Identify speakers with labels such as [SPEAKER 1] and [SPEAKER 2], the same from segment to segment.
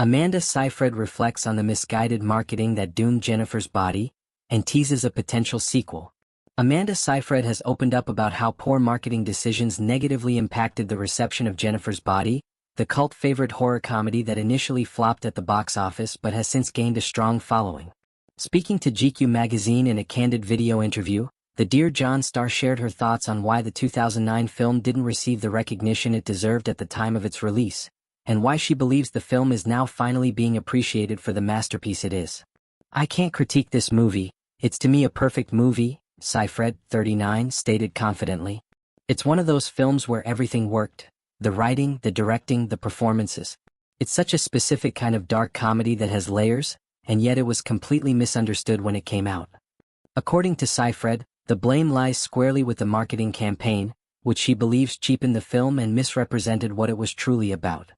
[SPEAKER 1] Amanda Seyfried reflects on the misguided marketing that doomed Jennifer's body and teases a potential sequel. Amanda Seyfried has opened up about how poor marketing decisions negatively impacted the reception of Jennifer's Body, the cult favorite horror comedy that initially flopped at the box office but has since gained a strong following. Speaking to GQ magazine in a candid video interview, the Dear John star shared her thoughts on why the 2009 film didn't receive the recognition it deserved at the time of its release, and why she believes the film is now finally being appreciated for the masterpiece it is. "I can't critique this movie, it's to me a perfect movie," Seyfried, 39, stated confidently. "It's one of those films where everything worked. The writing, the directing, the performances. It's such a specific kind of dark comedy that has layers, and yet it was completely misunderstood when it came out." According to Seyfried, the blame lies squarely with the marketing campaign, which she believes cheapened the film and misrepresented what it was truly about.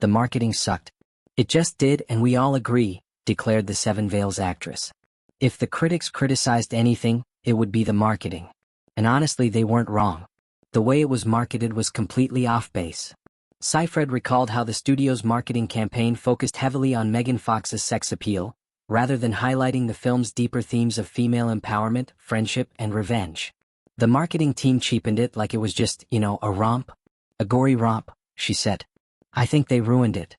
[SPEAKER 1] "The marketing sucked. It just did, and we all agree," declared the Seven Veils actress. "If the critics criticized anything, it would be the marketing. And honestly, they weren't wrong. The way it was marketed was completely off base." Seyfried recalled how the studio's marketing campaign focused heavily on Megan Fox's sex appeal, rather than highlighting the film's deeper themes of female empowerment, friendship, and revenge. "The marketing team cheapened it like it was just, a romp. A gory romp," she said. "I think they ruined it."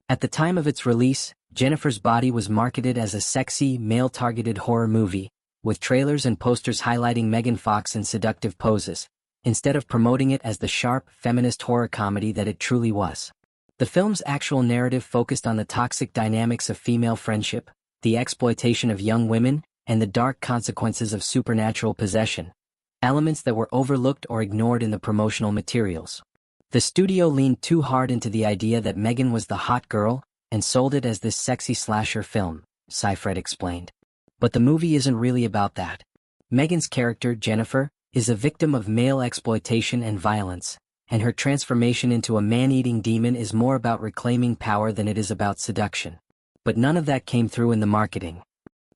[SPEAKER 1] At the time of its release, Jennifer's Body was marketed as a sexy, male-targeted horror movie, with trailers and posters highlighting Megan Fox in seductive poses, instead of promoting it as the sharp, feminist horror comedy that it truly was. The film's actual narrative focused on the toxic dynamics of female friendship, the exploitation of young women, and the dark consequences of supernatural possession, elements that were overlooked or ignored in the promotional materials. The studio leaned too hard into the idea that Megan was the hot girl and sold it as this sexy slasher film, Seyfried explained. But the movie isn't really about that. Megan's character, Jennifer, is a victim of male exploitation and violence, and her transformation into a man-eating demon is more about reclaiming power than it is about seduction. But none of that came through in the marketing.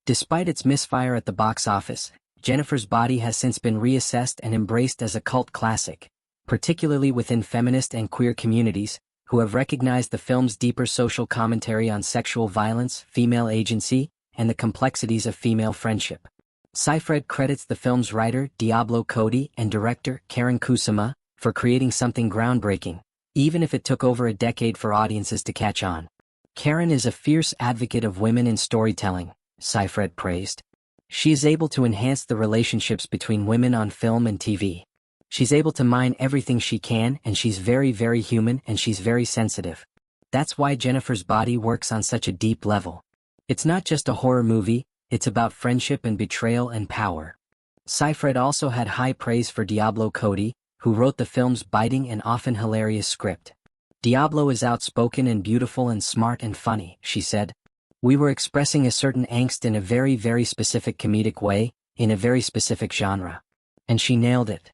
[SPEAKER 1] Despite its misfire at the box office, Jennifer's Body has since been reassessed and embraced as a cult classic, particularly within feminist and queer communities, who have recognized the film's deeper social commentary on sexual violence, female agency, and the complexities of female friendship. Seyfried credits the film's writer, Diablo Cody, and director, Karyn Kusama, for creating something groundbreaking, even if it took over a decade for audiences to catch on. "Karyn is a fierce advocate of women in storytelling," Seyfried praised. "She is able to enhance the relationships between women on film and TV. She's able to mine everything she can, and she's very, very human, and she's very sensitive. That's why Jennifer's Body works on such a deep level. It's not just a horror movie, it's about friendship and betrayal and power." Seyfried also had high praise for Diablo Cody, who wrote the film's biting and often hilarious script. "Diablo is outspoken and beautiful and smart and funny," she said. "We were expressing a certain angst in a very, very specific comedic way, in a very specific genre. And she nailed it."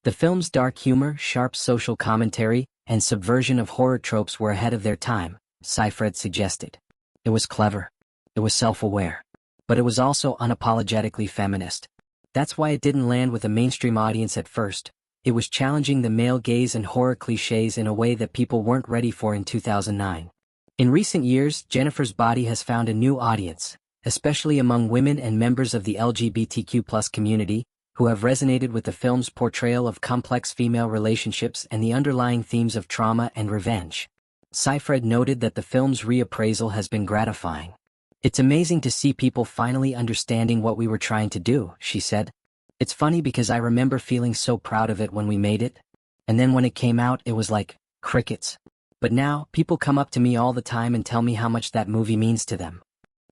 [SPEAKER 1] The film's dark humor, sharp social commentary, and subversion of horror tropes were ahead of their time, Seyfried suggested. "It was clever. It was self-aware. But it was also unapologetically feminist. That's why it didn't land with a mainstream audience at first. It was challenging the male gaze and horror cliches in a way that people weren't ready for in 2009. In recent years, Jennifer's Body has found a new audience, especially among women and members of the LGBTQ+ community, who have resonated with the film's portrayal of complex female relationships and the underlying themes of trauma and revenge. Seyfried noted that the film's reappraisal has been gratifying. "It's amazing to see people finally understanding what we were trying to do," she said. "It's funny because I remember feeling so proud of it when we made it, and then when it came out it was like, crickets. But now, people come up to me all the time and tell me how much that movie means to them."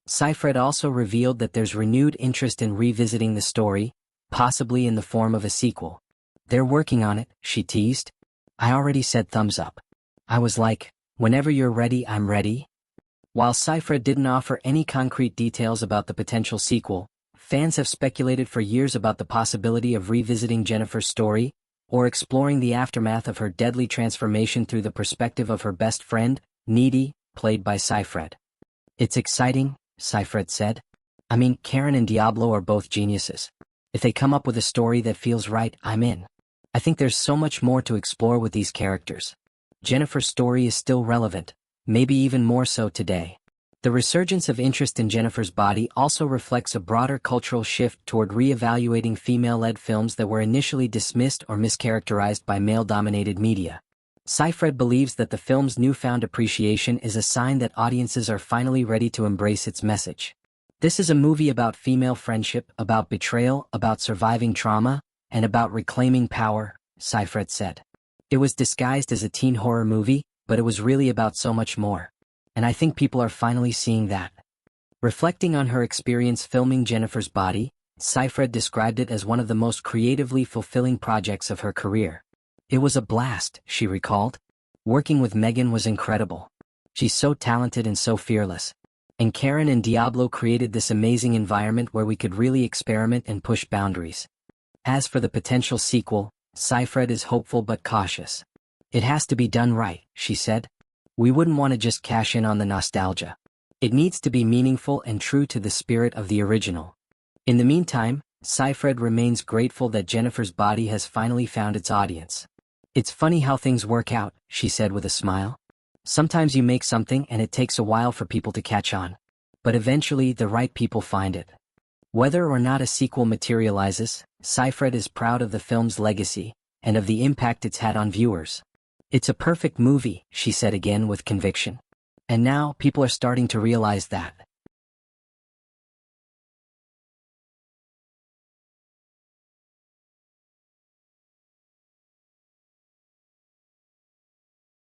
[SPEAKER 1] Seyfried also revealed that there's renewed interest in revisiting the story, possibly in the form of a sequel. "They're working on it," she teased. "I already said thumbs up. I was like, whenever you're ready, I'm ready." While Seyfried didn't offer any concrete details about the potential sequel, fans have speculated for years about the possibility of revisiting Jennifer's story, or exploring the aftermath of her deadly transformation through the perspective of her best friend, Needy, played by Seyfried. "It's exciting," Seyfried said. "I mean, Karyn and Diablo are both geniuses. If they come up with a story that feels right, I'm in. I think there's so much more to explore with these characters. Jennifer's story is still relevant, maybe even more so today. The resurgence of interest in Jennifer's Body also reflects a broader cultural shift toward re-evaluating female-led films that were initially dismissed or mischaracterized by male-dominated media. Seyfried believes that the film's newfound appreciation is a sign that audiences are finally ready to embrace its message. This is a movie about female friendship, about betrayal, about surviving trauma, and about reclaiming power, Seyfried said. It was disguised as a teen horror movie, but it was really about so much more. And I think people are finally seeing that. Reflecting on her experience filming Jennifer's Body, Seyfried described it as one of the most creatively fulfilling projects of her career. It was a blast, she recalled. Working with Megan was incredible. She's so talented and so fearless. And Karyn and Diablo created this amazing environment where we could really experiment and push boundaries. As for the potential sequel, Seyfried is hopeful but cautious. It has to be done right, she said. We wouldn't want to just cash in on the nostalgia. It needs to be meaningful and true to the spirit of the original. In the meantime, Seyfried remains grateful that Jennifer's Body has finally found its audience. It's funny how things work out, she said with a smile. Sometimes you make something and it takes a while for people to catch on. But eventually the right people find it. Whether or not a sequel materializes, Seyfried is proud of the film's legacy, and of the impact it's had on viewers. It's a perfect movie, she said again with conviction. And now people are starting to realize that.